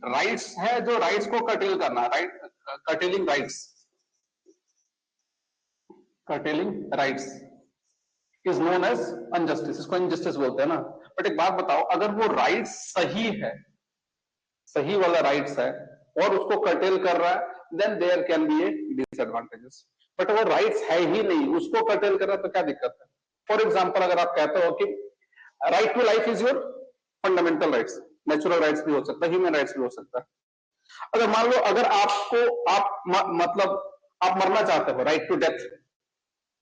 Rights है जो rights को कर्टेल करना, right, curtailing rights, curtailing rights is known as unjustice, इसको इनजस्टिस बोलते हैं ना। बट एक बात बताओ, अगर वो राइट सही है, सही वाला राइट्स है और उसको कर्टेल कर रहा है, then there can be a disadvantages. But वो राइट्स है ही नहीं, उसको कर्टेल कर रहा है तो क्या दिक्कत है? फॉर एग्जाम्पल, अगर आप कहते हो कि right to life is your fundamental rights, natural rights भी हो सकता है, ह्यूमन राइट्स भी हो सकता है। अगर मान लो, अगर आपको मतलब आप मरना चाहते हो, राइट टू डेथ,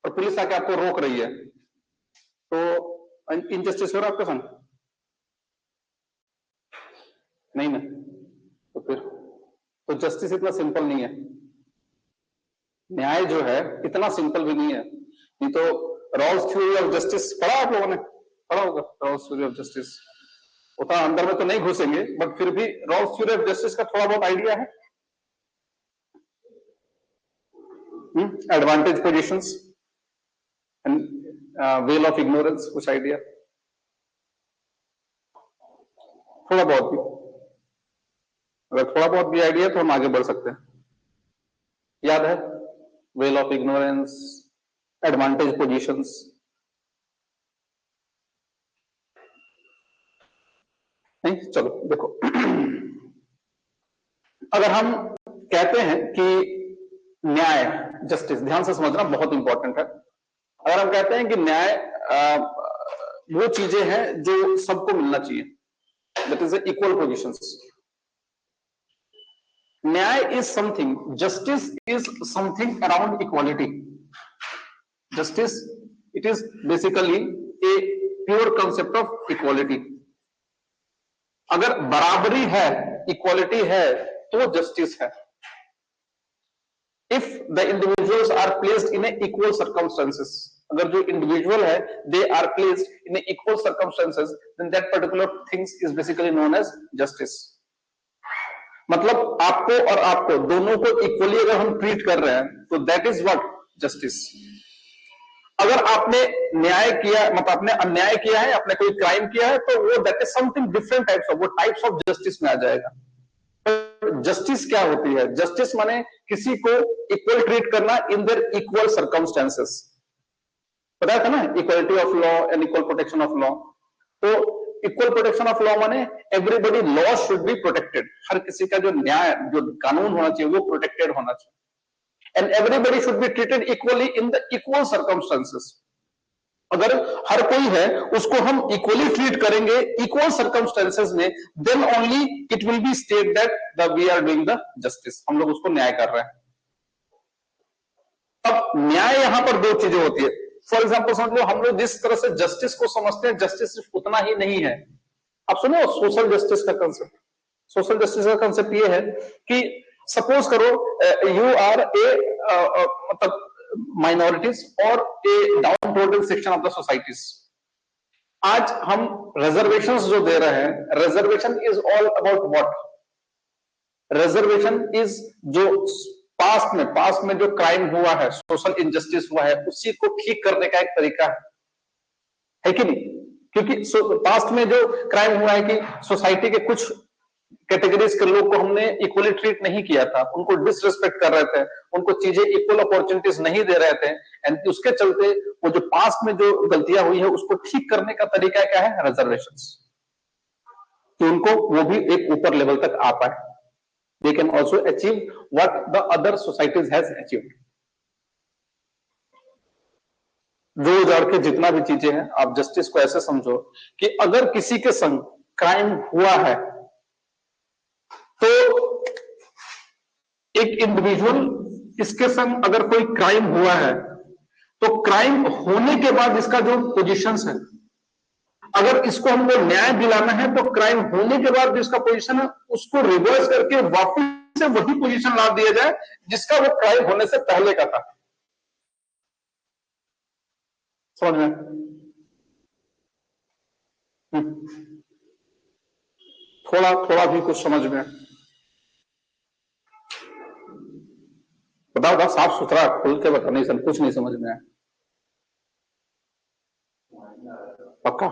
और पुलिस आके आपको रोक रही है, तो इनजस्टिस हो रहा है आपके संग? नहीं ना। तो फिर तो जस्टिस इतना सिंपल नहीं है, न्याय जो है इतना सिंपल भी नहीं है। नहीं तो रॉल्स थ्योरी ऑफ जस्टिस पढ़ा आप लोगों ने? पढ़ा होगा रॉल्स थ्योरी ऑफ जस्टिस। उतना अंदर में तो नहीं घुसेंगे, बट फिर भी रॉल्स थ्योरी ऑफ जस्टिस का थोड़ा बहुत आइडिया है। Advantage positions and well of ignorance, कुछ आइडिया? थोड़ा बहुत भी, अगर थोड़ा बहुत भी आइडिया तो हम आगे बढ़ सकते हैं। याद है? Well of ignorance, advantage positions. नहीं, चलो देखो, अगर हम कहते हैं कि न्याय, जस्टिस, ध्यान से समझना, बहुत इंपॉर्टेंट है। अगर हम कहते हैं कि न्याय वो चीजें हैं जो सबको मिलना चाहिए, दैट इज इक्वल पोजिशंस। न्याय is something, justice is something around equality. Justice, it is basically a pure concept of equality. अगर बराबरी है, इक्वालिटी है, तो जस्टिस है। If the individuals are placed in equal circumstances, अगर जो इंडिविजुअल है they are placed in equal circumstances, then that particular things is basically known as justice. मतलब आपको और आपको दोनों को इक्वली अगर हम ट्रीट कर रहे हैं, तो दैट इज व्हाट जस्टिस। अगर आपने न्याय किया, मतलब आपने अन्याय किया है, आपने कोई क्राइम किया है, तो वो that is something different types of, वो टाइप्स ऑफ जस्टिस में आ जाएगा। जस्टिस क्या होती है? जस्टिस माने किसी को इक्वल ट्रीट करना इन देयर इक्वल सर्कमस्टेंसेस। बताया था ना, equality of law and equal protection of law. तो इक्वल प्रोटेक्शन ऑफ लॉ माने everybody, law should be protected, हर किसी का जो न्याय, जो कानून होना चाहिए वो प्रोटेक्टेड होना चाहिए। And everybody should be treated equally in the equal circumstances. अगर हर कोई है उसको हम इक्वली ट्रीट करेंगे इक्वल सर्कमस्टेंसेस में, then only it will be state that we are doing the justice, हम लोग उसको न्याय कर रहे हैं। अब न्याय यहां पर दो चीजें होती है। फॉर एग्जाम्पल समझ लो, हम लोग जिस तरह से जस्टिस को समझते हैं, जस्टिस सिर्फ उतना ही नहीं है। आप सुनो सोशल जस्टिस का कंसेप्ट। सोशल जस्टिस का कंसेप्ट ये है कि सपोज करो यू आर ए मतलब माइनॉरिटीज और a downtrodden section of the societies. आज हम रिजर्वेशंस जो दे रहे हैं, reservation is all about what? Reservation is जो पास्ट में जो क्राइम हुआ है, सोशल इनजस्टिस हुआ है, उसी को ठीक करने का एक तरीका है कि नहीं? क्योंकि पास्ट में जो क्राइम हुआ है कि सोसाइटी के कुछ कैटेगरीज के लोग को हमने इक्वली ट्रीट नहीं किया था, उनको डिसरिस्पेक्ट कर रहे थे, उनको चीजें इक्वल अपॉर्चुनिटीज नहीं दे रहे थे, एंड उसके चलते वो जो पास्ट में जो गलतियां हुई है उसको ठीक करने का तरीका क्या है? रिजर्वेशंस। कि उनको वो भी एक ऊपर लेवल तक आ पाए, they can also achieve what the other societies has achieved. जोड़ जाड़ के जितना भी चीजें हैं, आप जस्टिस को ऐसे समझो कि अगर किसी के संग क्राइम हुआ है, तो एक इंडिविजुअल, इसके संग अगर कोई क्राइम हुआ है, तो क्राइम होने के बाद इसका जो पोजीशंस है, अगर इसको हमको न्याय दिलाना है, तो क्राइम होने के बाद जिसका पोजीशन है उसको रिवर्स करके वापस से वही पोजीशन ला दिया जाए जिसका वो क्राइम होने से पहले का था। समझ में? थोड़ा थोड़ा भी कुछ समझ में? बताओ, साफ सुथरा खुल के बता। नहीं सर, कुछ नहीं समझ में आया? पक्का?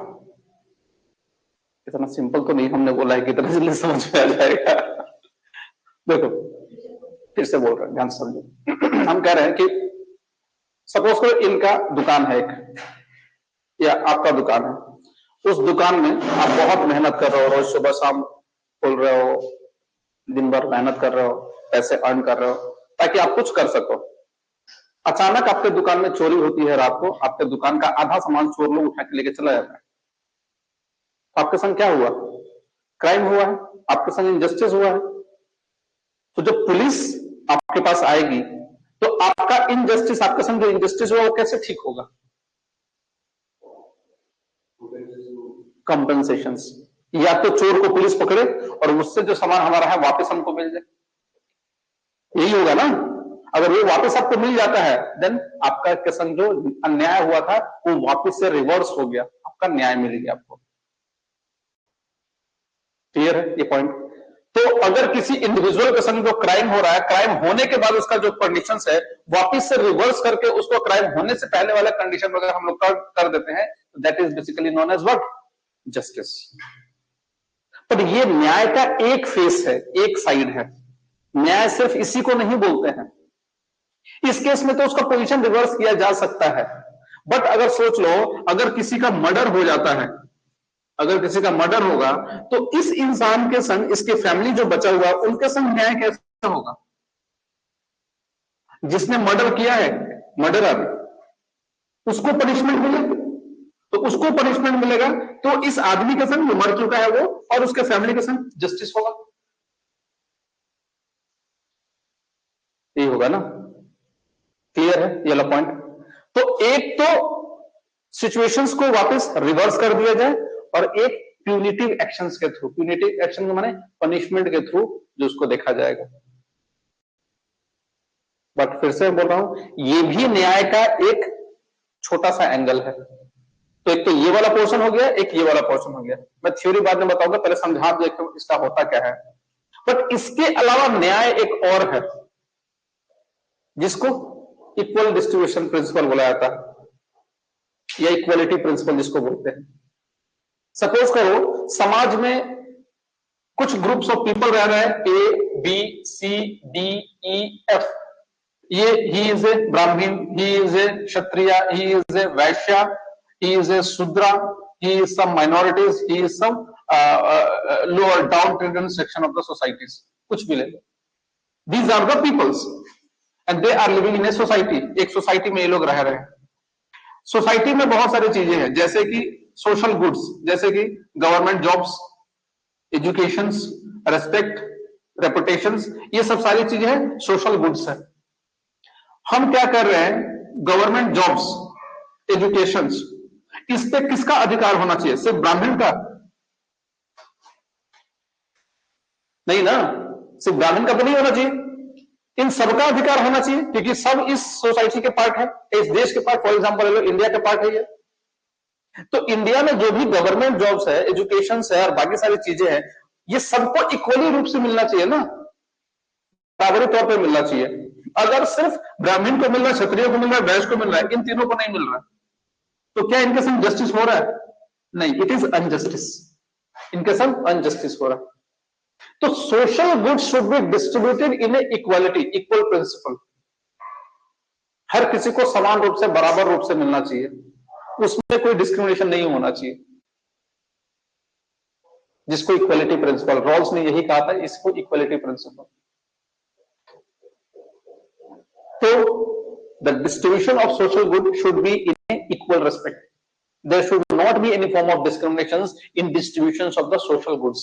इतना सिंपल तो नहीं हमने बोला है कि इतना जल्दी समझ में आ जाएगा। देखो फिर से बोल रहे हैं, ध्यान समझो। हम कह रहे हैं कि सपोज करो इनका दुकान है एक, या आपका दुकान है, उस दुकान में आप बहुत मेहनत कर रहे हो, रोज सुबह शाम खोल रहे हो, दिन भर मेहनत कर रहे हो, पैसे अर्न कर रहे हो ताकि आप कुछ कर सको। अचानक आपके दुकान में चोरी होती है, रात को आपके दुकान का आधा सामान चोर लोग उठा के लेके चला जाता है। आपके संग क्या हुआ? क्राइम हुआ है, आपके संग इनजस्टिस हुआ है। तो जब पुलिस आपके पास आएगी तो आपका इनजस्टिस, आपके संग जो इनजस्टिस हुआ वो कैसे ठीक होगा? कंपेंसेशंस, या तो चोर को पुलिस पकड़े और उससे जो सामान हमारा है वापस हमको मिल जाए, यही होगा ना। अगर वो वापस आपको मिल जाता है देन आपका के संग जो अन्याय हुआ था वो वापस से रिवर्स हो गया, आपका न्याय मिल गया आपको। क्लियर है ये पॉइंट? तो अगर किसी इंडिविजुअल के संग जो क्राइम हो रहा है, क्राइम होने के बाद उसका जो कंडीशंस है वापस से रिवर्स करके उसको क्राइम होने से पहले वाला कंडीशन अगर हम लोग कर देते हैं तो that is basically known as what? Justice. पर ये न्याय का एक फेस है, एक साइड है। न्याय सिर्फ इसी को नहीं बोलते हैं। इस केस में तो उसका पोजीशन रिवर्स किया जा सकता है, बट अगर सोच लो अगर किसी का मर्डर हो जाता है, अगर किसी का मर्डर होगा तो इस इंसान के संग इसके फैमिली जो बचा हुआ उनके संग न्याय कैसे होगा? जिसने मर्डर किया है, मर्डरर, उसको पनिशमेंट मिले तो उसको पनिशमेंट मिलेगा, तो इस आदमी के संग जो मर चुका है वो और उसके फैमिली के संग जस्टिस होगा, ये होगा ना। क्लियर है ये वाला पॉइंट? तो एक तो सिचुएशंस को वापस रिवर्स कर दिया जाए और एक प्यूनिटिव एक्शंस के थ्रू, प्यूनिटिव एक्शन के माने पनिशमेंट के थ्रू जो उसको देखा जाएगा। बट फिर से बोल रहा हूं ये भी न्याय का एक छोटा सा एंगल है। तो एक तो ये वाला पोर्शन हो गया, एक ये वाला पोर्शन हो गया। मैं थ्योरी बाद में बताऊंगा, पहले समझा देखते हैं इसका होता क्या है। बट इसके अलावा न्याय एक और है जिसको इक्वल डिस्ट्रीब्यूशन प्रिंसिपल बोला जाता है या इक्वलिटी प्रिंसिपल जिसको बोलते हैं। सपोज करो समाज में कुछ ग्रुप्स ऑफ पीपल रह रहे हैं, A B C D E F. ये ही इज ए ब्राह्मण, he is a Kshatriya, he is a Vysya, he is a Sudra, he is some minorities, he is some lower downtrodden section of the societies, कुछ भी ले लो। These are the peoples and they are living in a society, एक society में ये लोग रह रहे हैं। सोसाइटी में बहुत सारी चीजें हैं जैसे कि सोशल गुड्स, जैसे कि गवर्नमेंट जॉब्स, एजुकेशंस, रेस्पेक्ट, रेपुटेशंस, ये सब सारी चीजें हैं, सोशल गुड्स है। हम क्या कर रहे हैं, गवर्नमेंट जॉब्स, एजुकेशंस, इस पे किसका अधिकार होना चाहिए? सिर्फ ब्राह्मण का? नहीं ना, सिर्फ ब्राह्मण का तो नहीं होना चाहिए, इन सबका अधिकार होना चाहिए क्योंकि सब इस सोसाइटी के पार्ट है, इस देश के पार्ट। फॉर एग्जांपल ले लो, इंडिया के पार्ट है ये। तो इंडिया में जो भी गवर्नमेंट जॉब्स है, एजुकेशन है और बाकी सारी चीजें हैं, ये सबको इक्वली रूप से मिलना चाहिए ना, बराबरी तौर पर मिलना चाहिए। अगर सिर्फ ब्राह्मण को मिल रहा है, क्षत्रिय को मिल रहा है, वैश्य को मिल रहा है, इन तीनों को नहीं मिल रहा है, तो क्या इनके संग जस्टिस हो रहा है? नहीं, इट इज अनजस्टिस, इनके संग अनजस्टिस हो रहा है। तो social goods should be distributed in a equality, equal principle. हर किसी को समान रूप से, बराबर रूप से मिलना चाहिए, उसमें कोई डिस्क्रिमिनेशन नहीं होना चाहिए, जिसको इक्वालिटी प्रिंसिपल, रॉल्स ने यही कहा था, इसको इक्वालिटी प्रिंसिपल। तो the distribution of social good should be in a equal respect. There should not be any form of discriminations in distributions of the social goods.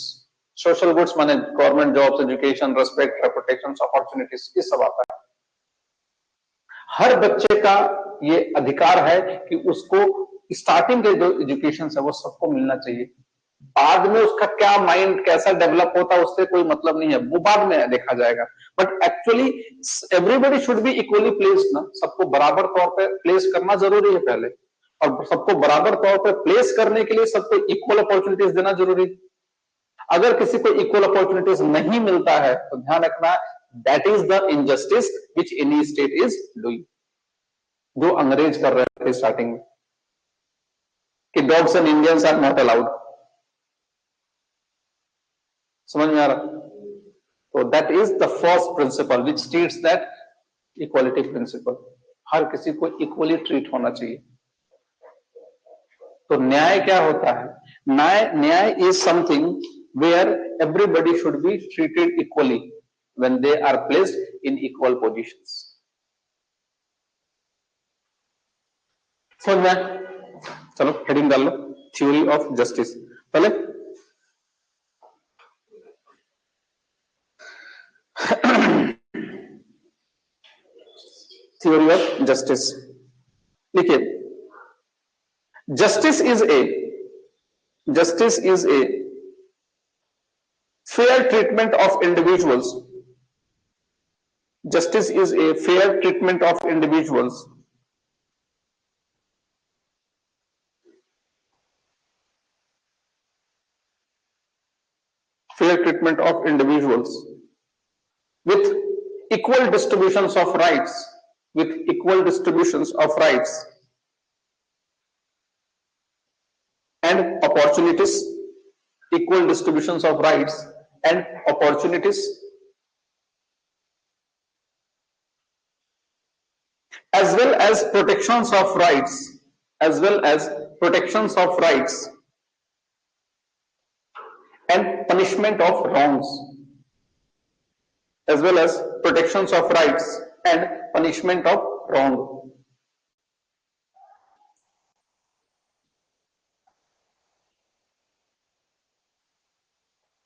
Social goods माने government jobs, education, respect, reputations, opportunities, ये सब आता है। हर बच्चे का ये अधिकार है कि उसको स्टार्टिंग के जो एजुकेशन है वो सबको मिलना चाहिए। बाद में उसका क्या माइंड कैसा डेवलप होता है उससे कोई मतलब नहीं है, वो बाद में देखा जाएगा। But actually everybody should be equally placed ना, सबको बराबर तौर पे प्लेस करना जरूरी है पहले, और सबको बराबर तौर पे प्लेस करने के लिए सबको इक्वल अपॉर्चुनिटीज देना जरूरी है। अगर किसी को इक्वल अपॉर्चुनिटीज नहीं मिलता है तो ध्यान रखना, that is the injustice which any state is doing, जो अंग्रेज कर रहे थे स्टार्टिंग में कि dogs and Indians are not allowed. समझ में आ रहा? तो that is the first principle which states that equality principle, हर किसी को इक्वली ट्रीट होना चाहिए। तो न्याय क्या होता है? न्याय is something where everybody should be treated equally when they are placed in equal positions. समझ में? चलो हेडिंग डाल लो, थ्योरी ऑफ जस्टिस। पहले थ्योरी ऑफ जस्टिस लिखिए। Justice is a fair treatment of individuals. Justice is a fair treatment of individuals with equal distributions of rights, and opportunities, equal distributions of rights and opportunities, as well as protections of rights, and punishment of wrongs, as well as protections of rights and punishment of wrong.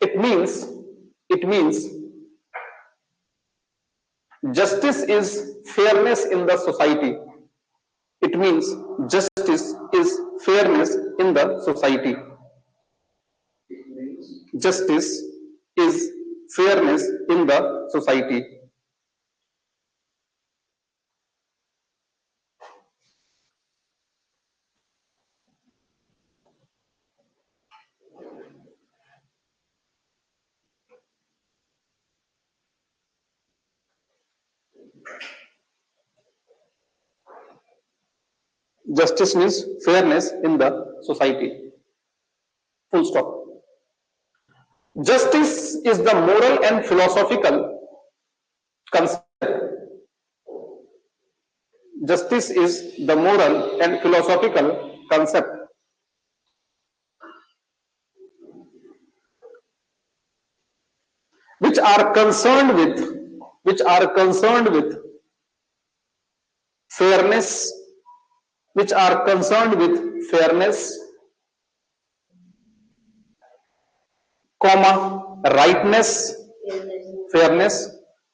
It means justice is fairness in the society. It means justice is fairness in the society. Justice is fairness in the society. Justice means fairness in the society. Full stop. Justice is the moral and philosophical concept. Justice is the moral and philosophical concept which are concerned with fairness,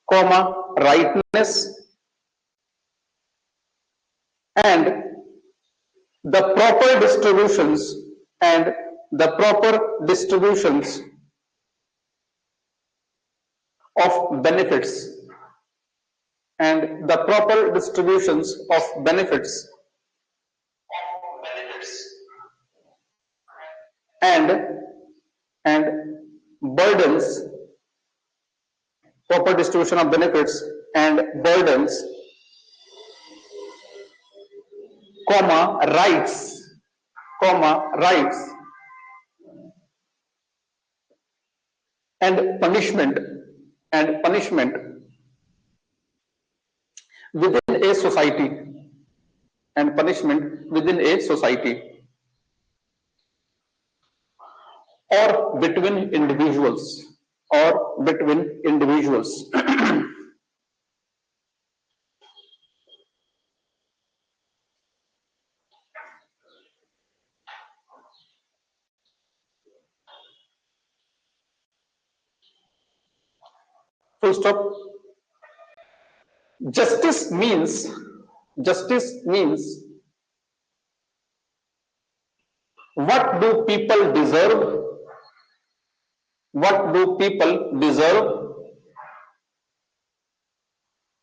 comma rightness, and the proper distributions of benefits, and burdens, proper distribution of benefits and burdens, rights, and punishment within a society, or between individuals. Full stop. Justice means what do people deserve,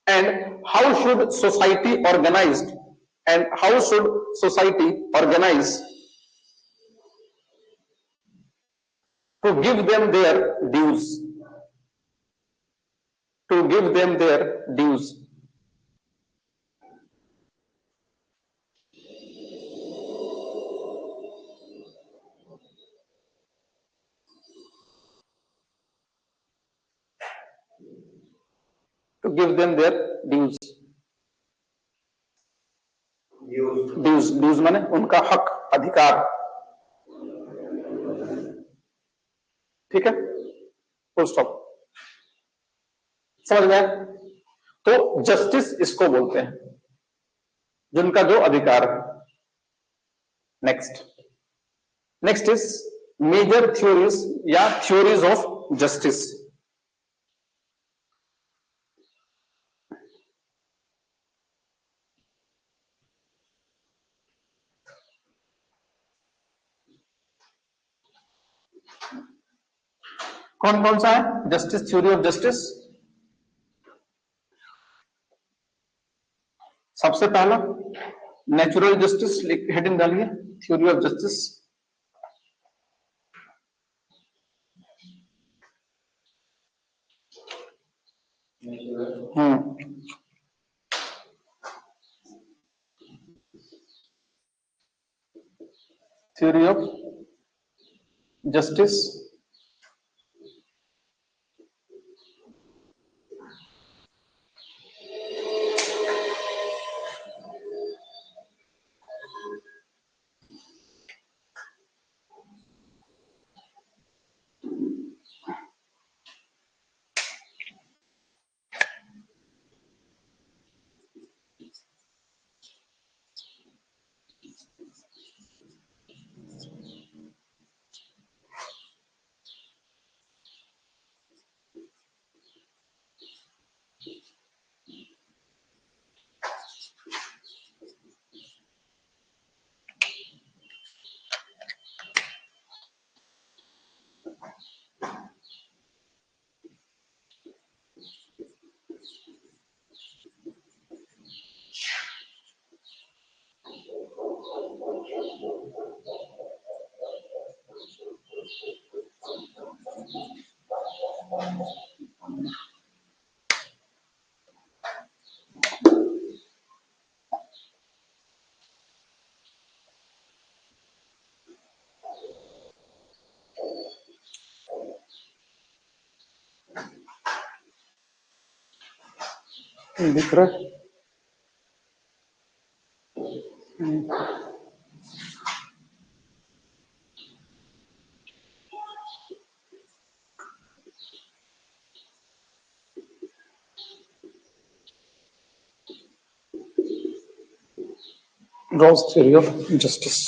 and how should society organize to give them their dues, to give them their dues. Dues माने उनका हक, अधिकार. ठीक है, full stop. समझ गए? तो justice इसको बोलते हैं, जिनका जो अधिकार है. नेक्स्ट इज मेजर थ्योरीज या थ्योरीज ऑफ जस्टिस. कौन कौन सा है जस्टिस, थ्योरी ऑफ जस्टिस? सबसे पहला नेचुरल जस्टिस, हेडिंग डालिए, theory of justice. Theory of justice. दिख रहा है? Rawls theory of justice.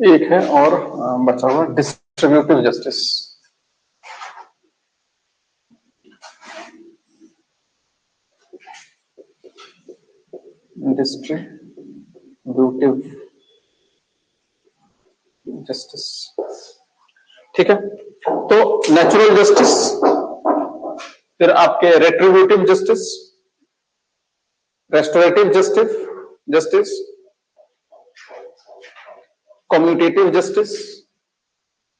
एक है और बचा हुआ डिस्ट्रीब्यूटिव जस्टिस. Distributive justice. ठीक है, तो नेचुरल जस्टिस, फिर आपके retributive justice, restorative justice, commutative justice,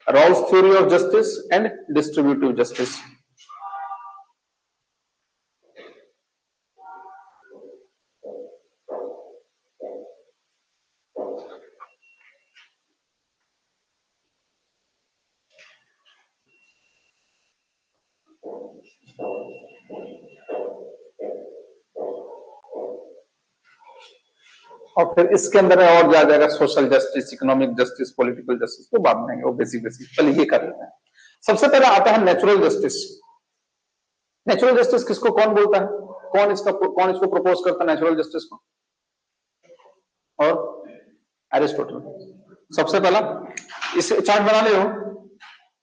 Rawls theory of justice and distributive justice. और फिर इसके अंदर और जा जाएगा social justice, economic justice, political justice, तो बाद में वो बेसिक पहले ये कर लेते हैं. सबसे पहले आता है नेचुरल जस्टिस. नेचुरल जस्टिस किसको कौन बोलता है? कौन इसको प्रपोज करता है नेचुरल जस्टिस को? और एरिस्टोटल. सबसे पहला इस चार्ट बना ले हो,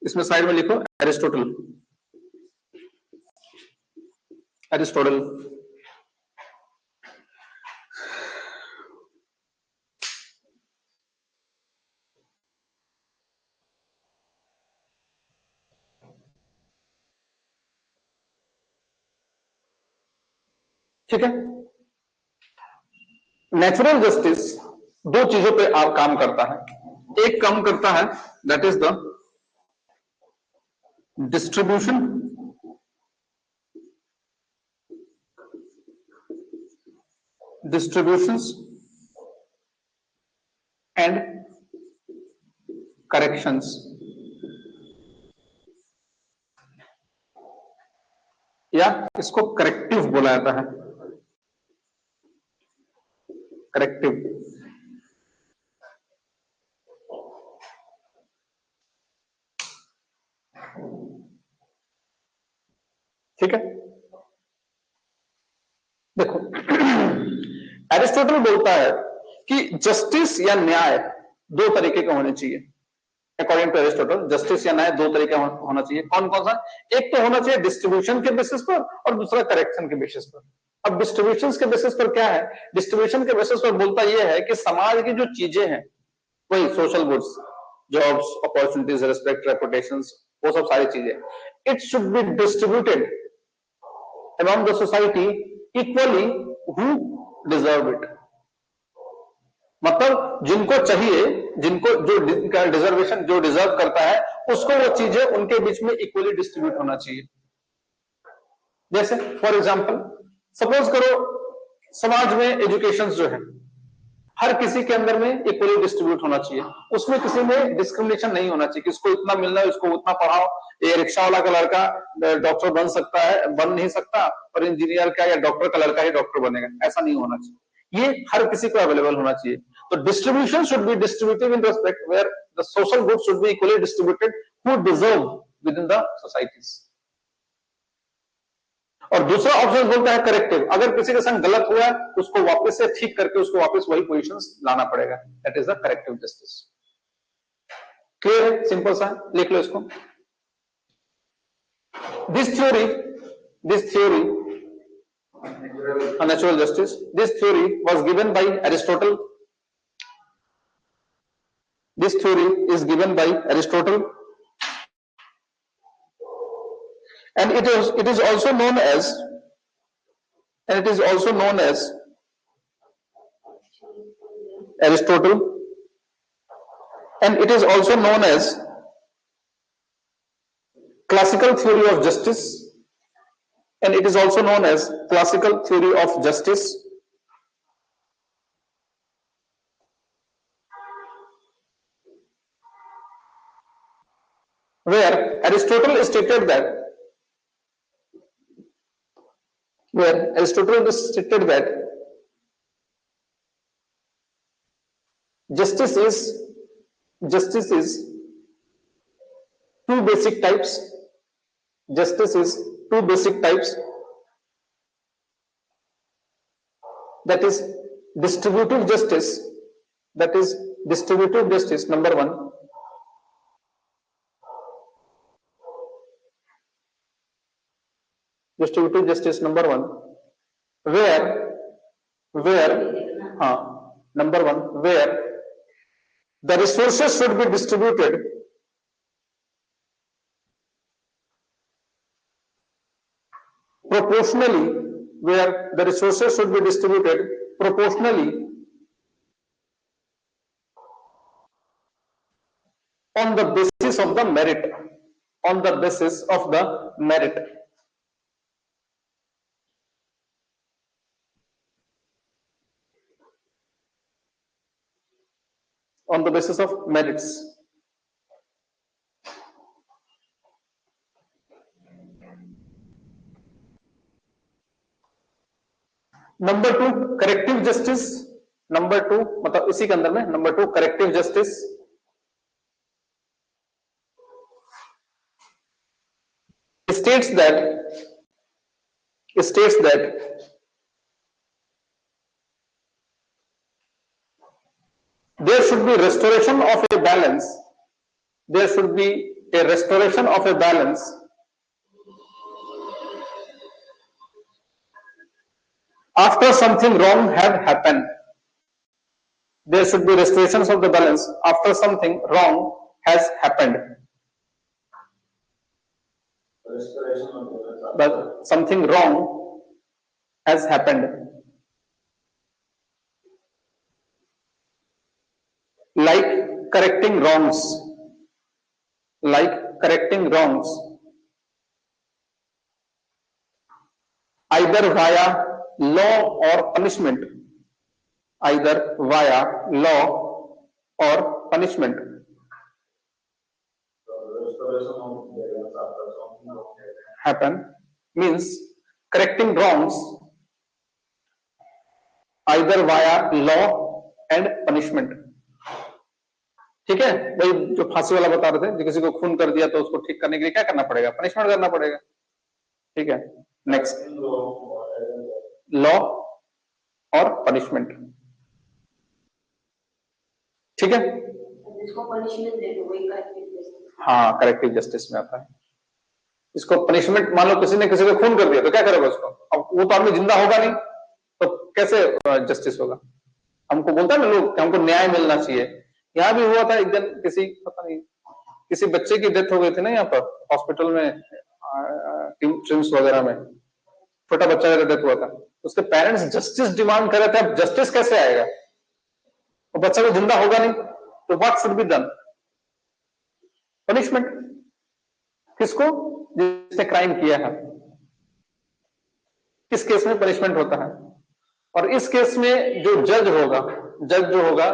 इसमें साइड में लिखो एरिस्टोटल. एरिस्टोटल ठीक है। नेचुरल जस्टिस दो चीजों पे काम करता है। एक काम करता है that is the distribution distributions and corrections. या इसको करेक्टिव बोला जाता है, करेक्टिव। ठीक है। देखो एरिस्टोटल बोलता है कि जस्टिस या न्याय दो तरीके के होने चाहिए। अकॉर्डिंग टू एरिस्टोटल जस्टिस या न्याय दो तरीके होना चाहिए। कौन कौन सा? एक तो होना चाहिए डिस्ट्रीब्यूशन के बेसिस पर और दूसरा करेक्शन के बेसिस पर। अब डिस्ट्रीब्यूशन के बेसिस पर क्या है? डिस्ट्रीब्यूशन के बेसिस पर बोलता यह है कि समाज की जो चीजें हैं, वही social goods, jobs, opportunities, respect, reputations, वो सब सारी चीजें, it should be distributed among the society equally who deserve it। मतलब जिनको चाहिए, जिनको जो डिजर्वेशन जो डिजर्व करता है, उसको वो चीजें उनके बीच में इक्वली डिस्ट्रीब्यूट होना चाहिए। जैसे फॉर एग्जांपल सपोज करो समाज में एजुकेशन जो है हर किसी के अंदर में इक्वली डिस्ट्रीब्यूट होना चाहिए, उसमें किसी में डिस्क्रिमिनेशन नहीं होना चाहिए कि इसको इतना मिलना है, इसको उतना पढ़ाओ। ये रिक्शा वाला का लड़का डॉक्टर बन सकता है, बन नहीं सकता, और इंजीनियर का या डॉक्टर का लड़का ही डॉक्टर बनेगा, ऐसा नहीं होना चाहिए। ये हर किसी को अवेलेबल होना चाहिए। तो distribution should be distributive in respect where the social goods should be equally distributed who deserve with in the societies. और दूसरा ऑप्शन बोलता है करेक्टिव, अगर किसी के संग गलत हुआ उसको वापस से ठीक करके उसको वापस वही पोजीशंस लाना पड़ेगा। That is the corrective justice. Clear है? सिंपल सा, लिख लो इसको। This theory natural justice, this theory was given by Aristotle. This theory is given by Aristotle, and it is also known as Aristotle, and it is also known as classical theory of justice, and it is also known as classical theory of justice. Where Aristotle stated that justice is two basic types. Justice is two basic types. That is distributive justice. Number one. Distributive justice number one, where the resources should be distributed proportionally, on the basis of the merit. On the basis of merits. Number two corrective justice. Number two मतलब इसी के अंदर में number two corrective justice states that there should be restoration of a balance. There should be a restoration of a balance after something wrong had happened. There should be restorations of the balance after something wrong has happened. But something wrong has happened, like correcting wrongs, like correcting wrongs, either via law or punishment, either via law or punishment. Happen means correcting wrongs either via law and punishment. ठीक है, वही जो फांसी वाला बता रहे थे, जो किसी को खून कर दिया तो उसको ठीक करने के लिए क्या करना पड़ेगा, पनिशमेंट करना पड़ेगा। ठीक है, नेक्स्ट लॉ और पनिशमेंट। ठीक है, इसको पनिशमेंट दे दो, वही करेक्टिव जस्टिस। हाँ, करेक्टिव जस्टिस में आता है। इसको पनिशमेंट, मान लो किसी ने किसी को खून कर दिया तो क्या करेगा उसको, अब वो तो आदमी जिंदा होगा नहीं, तो कैसे जस्टिस होगा। हमको बोलता है ना लोग, हमको न्याय मिलना चाहिए। यहाँ भी हुआ था एक दिन, किसी पता नहीं किसी बच्चे की डेथ हो गई थी ना यहाँ पर हॉस्पिटल में, ट्रिम्स वगैरह में, छोटा बच्चा का डेथ हुआ था, उसके पेरेंट्स जस्टिस डिमांड कर रहे थे। अब जस्टिस कैसे आएगा, वो बच्चा को जिंदा होगा नहीं, तो what should be done, punishment. किसको, जिसने क्राइम किया है। किस केस में पनिशमेंट होता है, और इस केस में जो जज होगा, जज जो होगा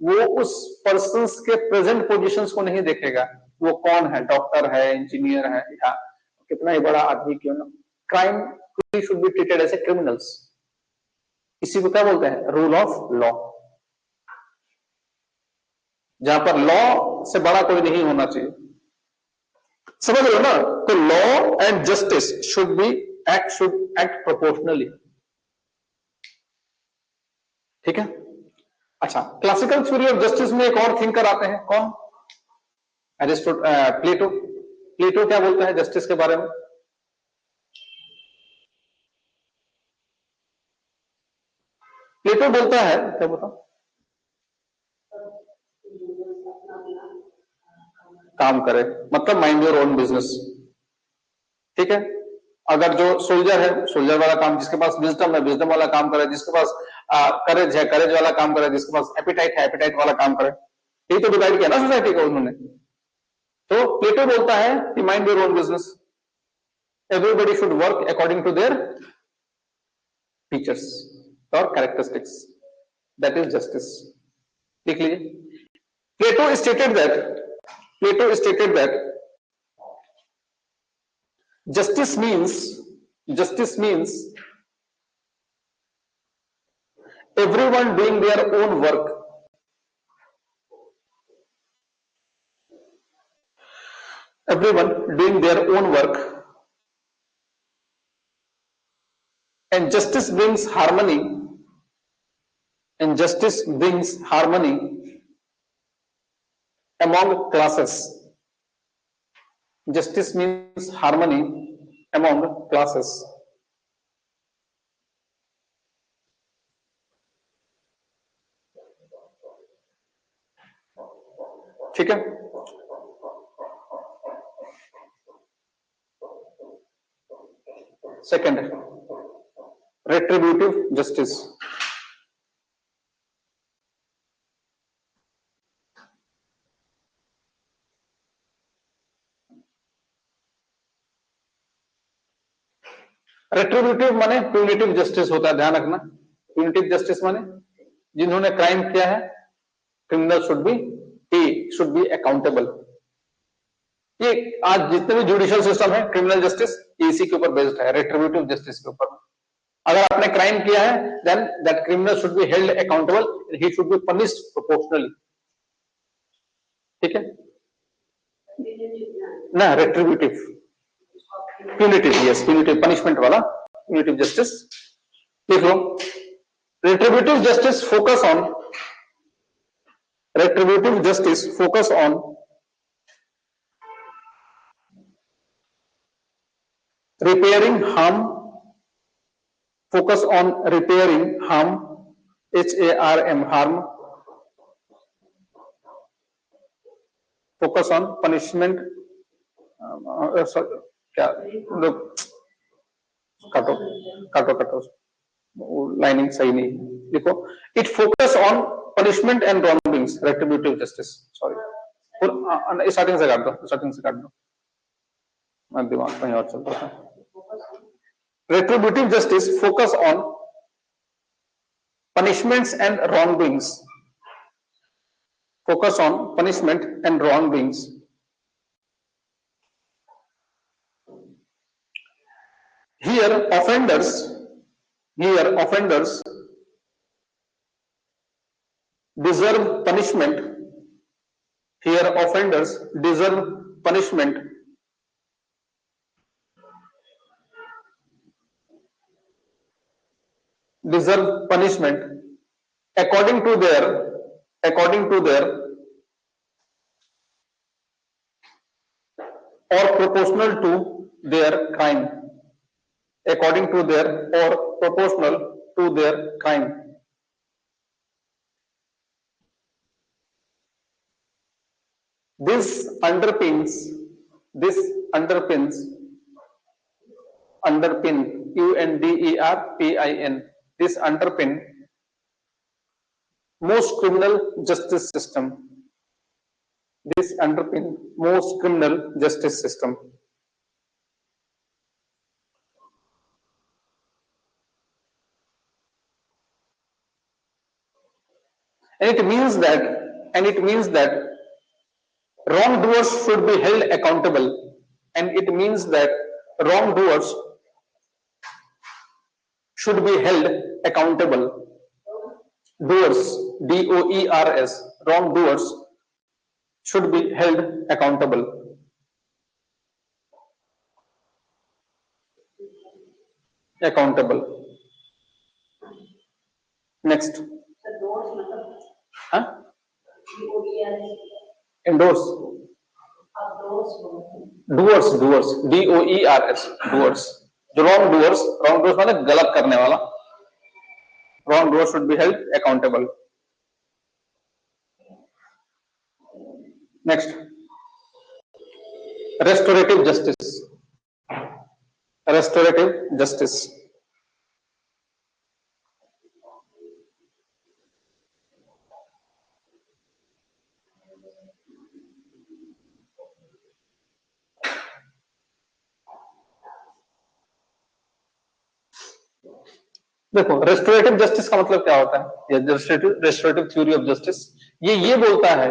वो उस पर्सन्स के प्रेजेंट पोजीशंस को नहीं देखेगा, वो कौन है, डॉक्टर है, इंजीनियर है, या कितना ही बड़ा आदमी क्यों ना, crime should be treated as a criminals. इसी को क्या बोलते हैं, रूल ऑफ लॉ, जहां पर लॉ से बड़ा कोई नहीं होना चाहिए। समझ लो ना, तो law and justice should act proportionally. ठीक है, अच्छा, क्लासिकल थ्योरी ऑफ जस्टिस में एक और थिंकर आते हैं, कौन, प्लेटो। प्लेटो क्या बोलता है जस्टिस के बारे में, प्लेटो बोलता है, क्या बोलता, काम करे, मतलब माइंड योर ओन बिजनेस। ठीक है, अगर जो सोल्जर है, सोल्जर वाला काम, जिसके पास विजडम है, विजडम वाला काम करे, जिसके पास करेज है, करेज वाला काम करे, जिसके पास एपिटाइट है, एपिटाइट वाला काम करे। यही तो डिवाइड किया ना सोसाइटी को उन्होंने। तो प्लेटो बोलता है कि mind your own business, everybody should work according to their features और कैरेक्टरिस्टिक्स, दैट इज जस्टिस। लिख लीजिए, Plato stated that justice means everyone doing their own work, and justice brings harmony, among classes. Justice means harmony among classes. ठीक है, second, retributive justice. Retributive माने punitive justice होता है, ध्यान रखना। Punitive justice माने जिन्होंने क्राइम किया है, क्रिमिनल शुड बी अकाउंटेबल। ये आज जितने भी जुडिशियल सिस्टम है, क्रिमिनल जस्टिस इसी के ऊपर बेस्ड है, रेट्रीब्यूटिव जस्टिस के ऊपर। अगर आपने क्राइम किया है, then that criminal should be held accountable, he should be punished proportionally. ठीक है ना, retributive, punitive, yes, punitive punishment वाला, प्यूनिटिव जस्टिस। लिख लो, retributive justice focus on repairing harm, harm, focus on punishment, क्या, काटो लाइनिंग सही नहीं है, देखो, it focus on punishment and wrongings, retributive justice, sorry starting से काट दो, स्टार्टिंग से काट दो, मैं दिमाग कहीं और चल रहा था। Retributive justice focus on punishments and wrongdoings, focus on punishment and wrongdoings. Here offenders deserve punishment, here offenders deserve punishment according to their or proportional to their crime, according to their or proportional to their crime. This underpins UNDERPIN, this underpin most criminal justice system, this underpin most criminal justice system. And it means that wrongdoers should be held accountable, and it means that wrongdoers should be held accountable. Doers, DOERS, wrongdoers should be held accountable. Next. Endorse. Doers, DOERS, doers. जो wrongdoers माने गलत करने वाला, wrongdoers should be held accountable. Next, restorative justice. देखो, restorative justice का मतलब क्या होता है, रेस्टोरेटिव थ्योरी ऑफ जस्टिस ये बोलता है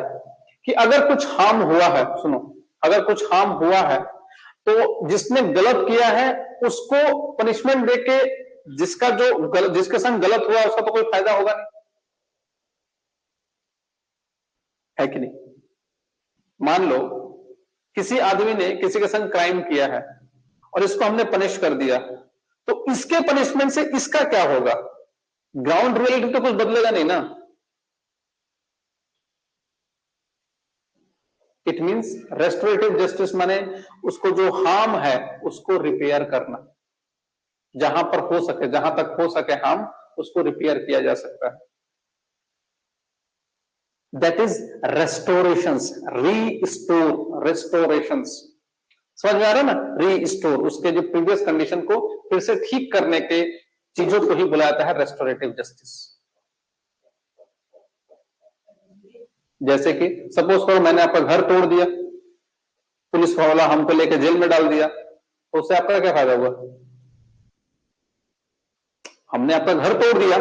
कि अगर कुछ हार्म हुआ है, सुनो, अगर कुछ हार्म हुआ है तो जिसने गलत किया है उसको पनिशमेंट देके जिसके संग गलत हुआ उसका तो कोई फायदा होगा नहीं, है कि नहीं। मान लो किसी आदमी ने किसी के संग क्राइम किया है और इसको हमने पनिश कर दिया, तो इसके पनिशमेंट से इसका क्या होगा, ग्राउंड रियलिटी तो कुछ बदलेगा नहीं ना। इट मींस रेस्टोरेटिव जस्टिस माने उसको जो हार्म है उसको रिपेयर करना, जहां पर हो सके, जहां तक हो सके हार्म उसको रिपेयर किया जा सकता है। दैट इज रेस्टोरेशंस, रेस्टोरेशंस, समझ में आ रहा है ना। रीस्टोर, उसके जो प्रीवियस कंडीशन को फिर से ठीक करने के चीजों को ही बुलाया जाता है रेस्टोरेटिव जस्टिस। जैसे कि सपोज करो मैंने आपका घर तोड़ दिया, पुलिस वाला हमको लेके जेल में डाल दिया, तो उससे आपका क्या फायदा हुआ। हमने आपका घर तोड़ दिया,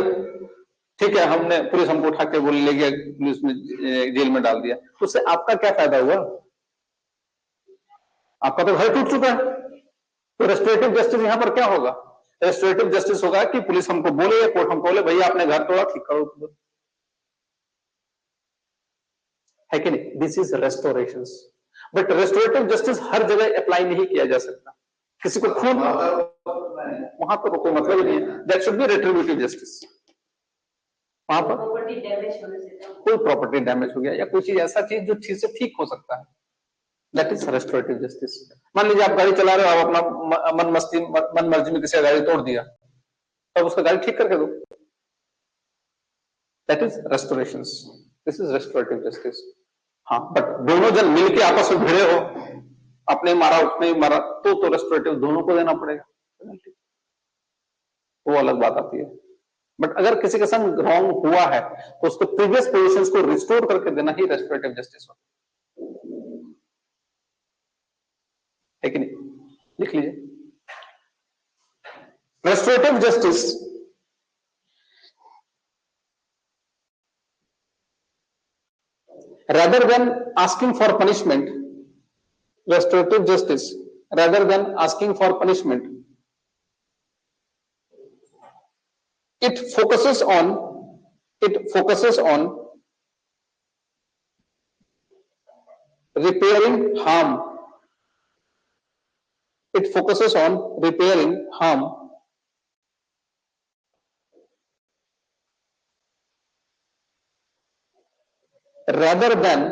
ठीक है, हमने पुलिस हमको उठा के ले गया, पुलिस में जेल में डाल दिया, तो उससे आपका क्या फायदा हुआ, आपका तो घर टूट चुका है। तो रेस्टोरेटिव जस्टिस यहां पर क्या होगा, रेस्टोरेटिव जस्टिस होगा कि पुलिस हमको बोले या कोर्ट हमको बोले भैया आपने घर तोड़ा, ठीक करो, है कि नहीं। This is restoration. But restorative justice हर जगह अप्लाई नहीं किया जा सकता, किसी को खून वहां पर कोई मतलब नहीं है, दैट शुड बी रेट्रिब्यूटिव जस्टिस। वहां पर कोई प्रॉपर्टी डैमेज हो गया या कोई चीज ऐसा चीज जो चीज से ठीक हो सकता है, दैट इज रेस्टोरेटिव जस्टिस। मान लीजिए आप गाड़ी चला रहे हो, आप अपना मन मर्जी में किसी का गाड़ी तोड़ दिया, तब उसका गाड़ी ठीक करके दो, that is restoration, this is restorative justice. हाँ, बट दोनों जन मिलके आपस में भिड़े हो, अपने मारा उसने मारा, तो रेस्टोरेटिव दोनों को देना पड़ेगा, वो अलग बात आती है। बट अगर किसी के संग रॉन्ग हुआ है तो उसको प्रीवियस पोजीशंस को रिस्टोर करके देना ही रेस्टोरेटिव जस्टिस होता है कि नहीं? लिख लीजिए, restorative justice rather than asking for punishment, restorative justice rather than asking for punishment, it focuses on repairing harm. It focuses on repairing harm rather than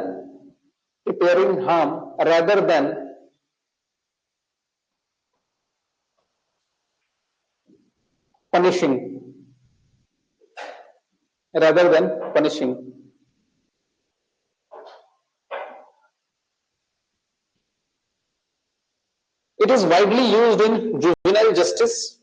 punishing. It is widely used in juvenile justice.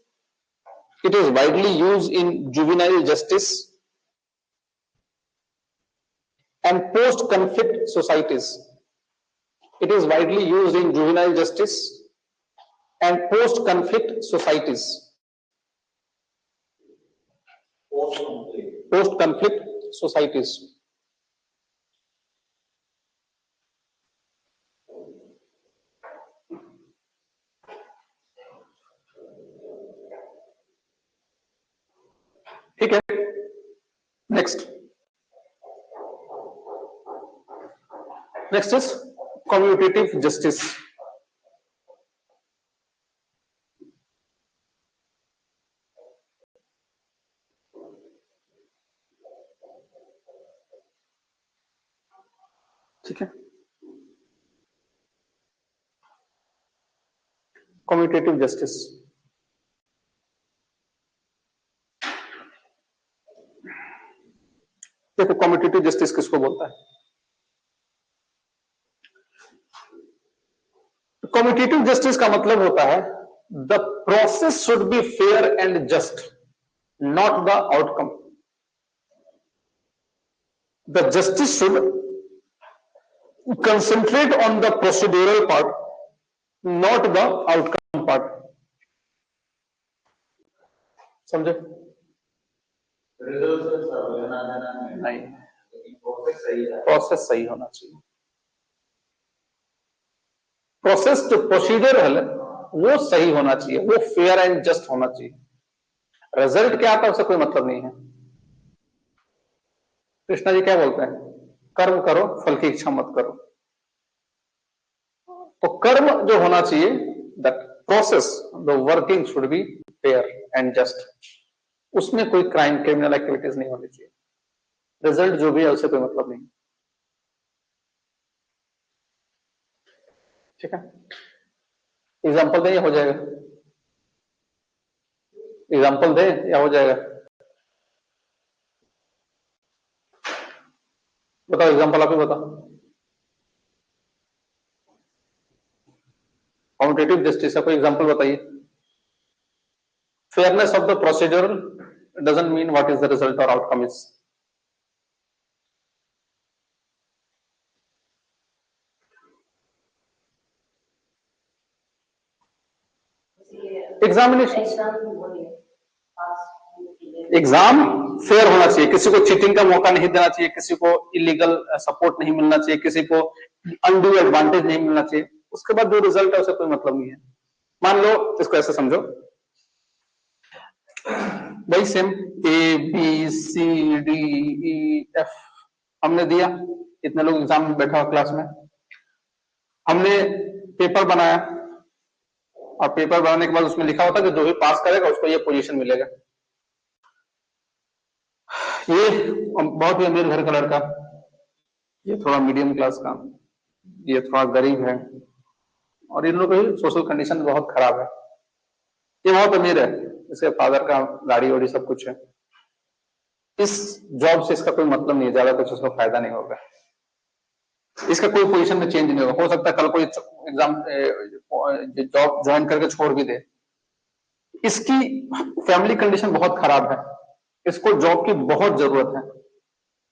And post-conflict societies. It is widely used in juvenile justice and post-conflict societies. Post-conflict societies. ठीक है, next is commutative justice. ठीक है, commutative justice देखो, commutative justice किसको बोलता है? Commutative justice का मतलब होता है the process should be fair and just, not the outcome. The justice should concentrate on the procedural part, not the outcome part. समझे? नहीं, प्रोसेस सही होना चाहिए. प्रोसेस जो प्रोसीजर है वो सही होना चाहिए, वो फेयर एंड जस्ट होना चाहिए. रिजल्ट क्या आता है उससे कोई मतलब नहीं है. कृष्णा जी क्या बोलते हैं? कर्म करो, फल की इच्छा मत करो. तो कर्म जो होना चाहिए, that process, the working should be fair and just. उसमें कोई क्राइम, क्रिमिनल एक्टिविटीज नहीं होनी चाहिए. रिजल्ट जो भी है उससे कोई मतलब नहीं. ठीक है, एग्जाम्पल दें या हो जाएगा? एग्जाम्पल दें या हो जाएगा? बताओ, एग्जाम्पल आप ही बताओ. कम्यूटेटिव जस्टिस का कोई एग्जाम्पल बताइए. Fairness of the procedure doesn't mean what is the result और outcome is. Examination, exam fair होना चाहिए. किसी को चीटिंग का मौका नहीं देना चाहिए, किसी को इलीगल सपोर्ट नहीं मिलना चाहिए, किसी को अनड्यू एडवांटेज नहीं मिलना चाहिए. उसके बाद जो रिजल्ट है उससे कोई मतलब नहीं है. मान लो, इसको ऐसे समझो, वही same A B C D E F हमने दिया. इतने लोग एग्जाम में बैठा हुआ क्लास में, हमने पेपर बनाया और पेपर बनाने के बाद उसमें लिखा होता कि जो भी पास करेगा उसको ये पोजीशन मिलेगा. ये बहुत ही अमीर घर का लड़का, ये थोड़ा मीडियम क्लास का, ये थोड़ा गरीब है, और इन लोगों की सोशल कंडीशन बहुत खराब है. ये बहुत अमीर है, इसके फादर का गाड़ी वाड़ी सब कुछ है. इस जॉब से इसका कोई मतलब नहीं है, ज्यादा कुछ उसका फायदा नहीं होगा. इसका कोई पोजीशन में चेंज नहीं होगा. हो सकता है कल कोई एग्जाम जॉब ज्वाइन करके छोड़ भी दे. इसकी फैमिली कंडीशन बहुत खराब है. इसको जॉब की बहुत जरूरत है।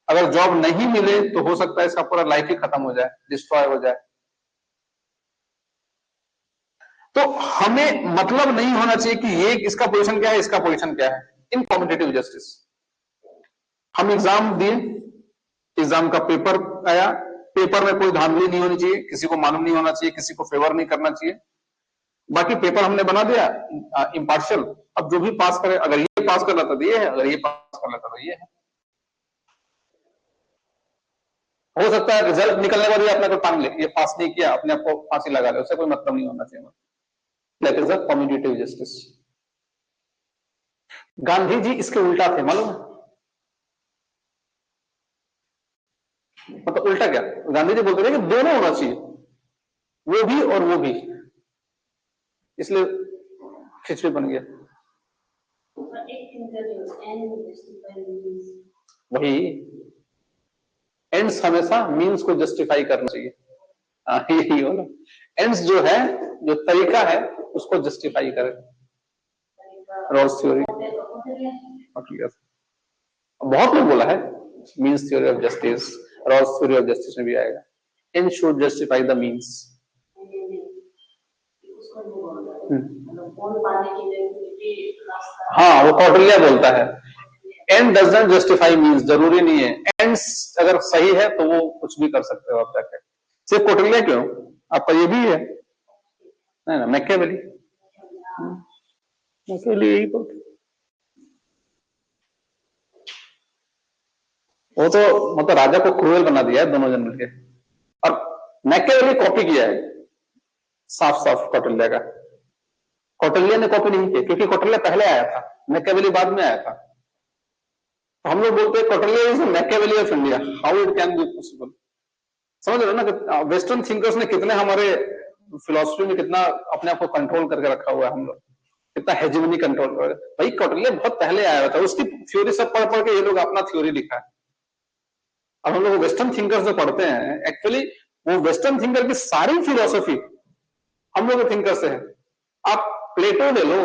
अगर जॉब नहीं मिले तो हो सकता है इसका पूरा लाइफ ही खत्म हो जाए, डिस्ट्रॉय हो जाए। तो हमें मतलब नहीं होना चाहिए कि ये इसका पोजीशन क्या है, इसका पोजीशन क्या है इन कॉम्पिटिटिव जस्टिस। हम एग्जाम दिए, एग्जाम का पेपर आया, पेपर में कोई धांधली नहीं होनी चाहिए, किसी को मालूम नहीं होना चाहिए, किसी को फेवर नहीं करना चाहिए। बाकी पेपर हमने बना दिया इम्पार्शियल। अब जो भी पास करे, अगर ये पास कर लेता तो ये है, अगर ये पास कर लेता तो ये है। हो सकता है रिजल्ट निकलने के बाद ये अपने को टांग ले, ये पास नहीं किया, अपने आप को फांसी लगा ले, उससे कोई मतलब नहीं होना चाहिए। That is a commutative justice. Gandhi ji इसके उल्टा थे, मालूम है? मतलब उल्टा क्या, गांधी जी बोलते थे कि दोनों होना चाहिए, वो भी और वो भी, इसलिए खिचड़ी बन गया। वही एंड्स हमेशा मीन्स को जस्टिफाई करना चाहिए। यही होना, एंड्स जो है, जो तरीका है उसको जस्टिफाई करे। रॉल्स थ्योरी बहुत लोग बोला है, means theory of justice, Rawls theory of justice में भी आएगा, and should justify the means. हाँ, वो कौटिल्य बोलता है एंड डजंट जस्टिफाई मीन्स, जरूरी नहीं है एंड्स अगर सही है तो वो कुछ भी कर सकते हो आप जाके। सिर्फ कौटिल्य क्यों, आपका ये भी है ना, मैकियावेली। मैकियावेली यही बोलते, वो तो मतलब राजा को क्रूएल बना दिया है दोनों जन मिलके, और मैकियावेली कॉपी किया है साफ साफ कौटिल्य का। कौटिल्य ने कॉपी नहीं किया क्योंकि कौटिल्य पहले आया था, मैकियावेली बाद में आया था। तो हम लोग बोलते हैं Kautilya is Machiavelli of India, how it can be possible. समझ रहे हो ना कि वेस्टर्न थिंकर्स ने कितने हमारे फिलोसफी में कितना अपने आप को कंट्रोल करके रखा हुआ है, हम लोग कितना हेजिमनी कंट्रोल कर। भाई कौटिल्य बहुत पहले आया था, उसकी थ्योरी सब पढ़ पढ़ के ये लोग अपना थ्योरी लिखा है। अब हम लोग वेस्टर्न थिंकर्स जो पढ़ते हैं, एक्चुअली वो वेस्टर्न थिंकर की सारी फिलोसफी हम लोग थिंकर से है। आप प्लेटो ले लो,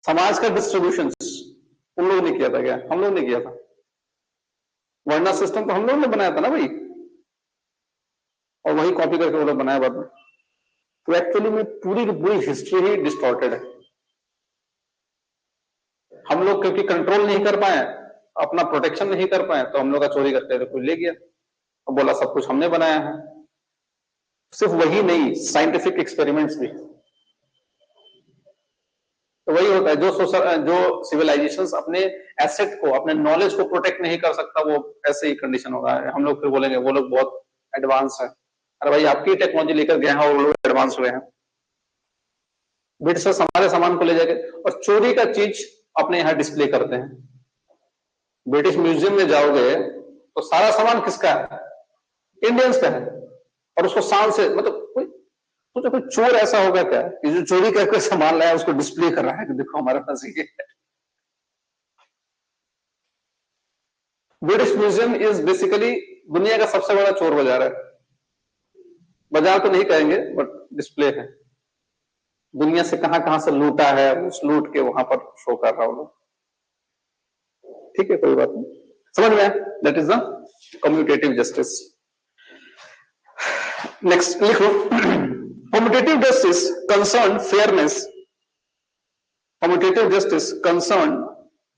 समाज का डिस्ट्रीब्यूशन उन लोगों ने किया था क्या, हम लोग ने किया था। वर्णा सिस्टम तो हम लोगों ने बनाया था ना भाई, और वही कॉपी करके वो लोग बनाया बाद में। तो एक्चुअली में पूरी की पूरी हिस्ट्री ही डिस्टॉर्टेड है। हम लोग क्योंकि कंट्रोल नहीं कर पाए, अपना प्रोटेक्शन नहीं कर पाए, तो हम लोग का चोरी करके कोई ले गया और बोला सब कुछ हमने बनाया है। सिर्फ वही नहीं, साइंटिफिक एक्सपेरिमेंट्स भी। तो वही होता है, जो सिविलाइजेशंस अपने एसेट को, अपने नॉलेज को प्रोटेक्ट नहीं कर सकता, वो ऐसे ही कंडीशन होगा। हम लोग फिर बोलेंगे वो लोग बहुत एडवांस है। अरे भाई आपकी टेक्नोलॉजी लेकर गए हैं और वो लोग एडवांस हुए हैं। ब्रिटिशर्स हमारे सामान को ले जाके और चोरी का चीज अपने यहाँ डिस्प्ले करते हैं। ब्रिटिश म्यूजियम में जाओगे तो सारा सामान किसका है, इंडियंस का है, और उसको शान से, मतलब कोई सोचो कोई चोर ऐसा होगा क्या कि जो चोरी करके सामान लाया उसको डिस्प्ले कर रहा है कि देखो हमारे पास ये है। ब्रिटिश म्यूजियम इज बेसिकली दुनिया का सबसे बड़ा चोर बाजार है। बाजार तो नहीं कहेंगे बट डिस्प्ले है, दुनिया से कहां कहां से लूटा है उस लूट के वहां पर शो कर रहा हूं। ठीक है, कोई बात नहीं, समझ में। That is the commutative justice. Next लिखो, commutative justice concern fairness, commutative justice concern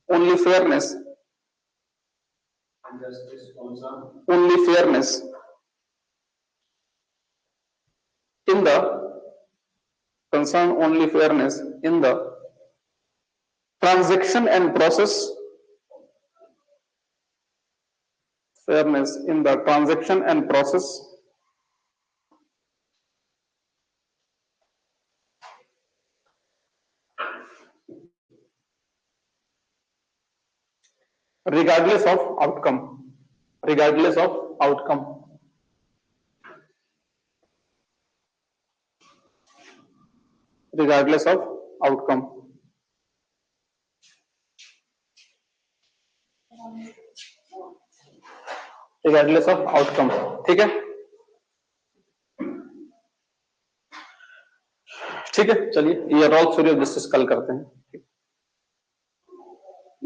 only fairness, only fairness in the concern only fairness in the transaction and process, fairness in the transaction and process regardless of outcome, regardless of outcome, regardless of outcome, regardless of outcome। ठीक है, ठीक है, चलिए ये Rawls theory of justice कल करते हैं।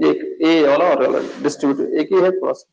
एक ए वाला और डिस्ट्रीब्यूटिव एक ही है थोड़ा सा।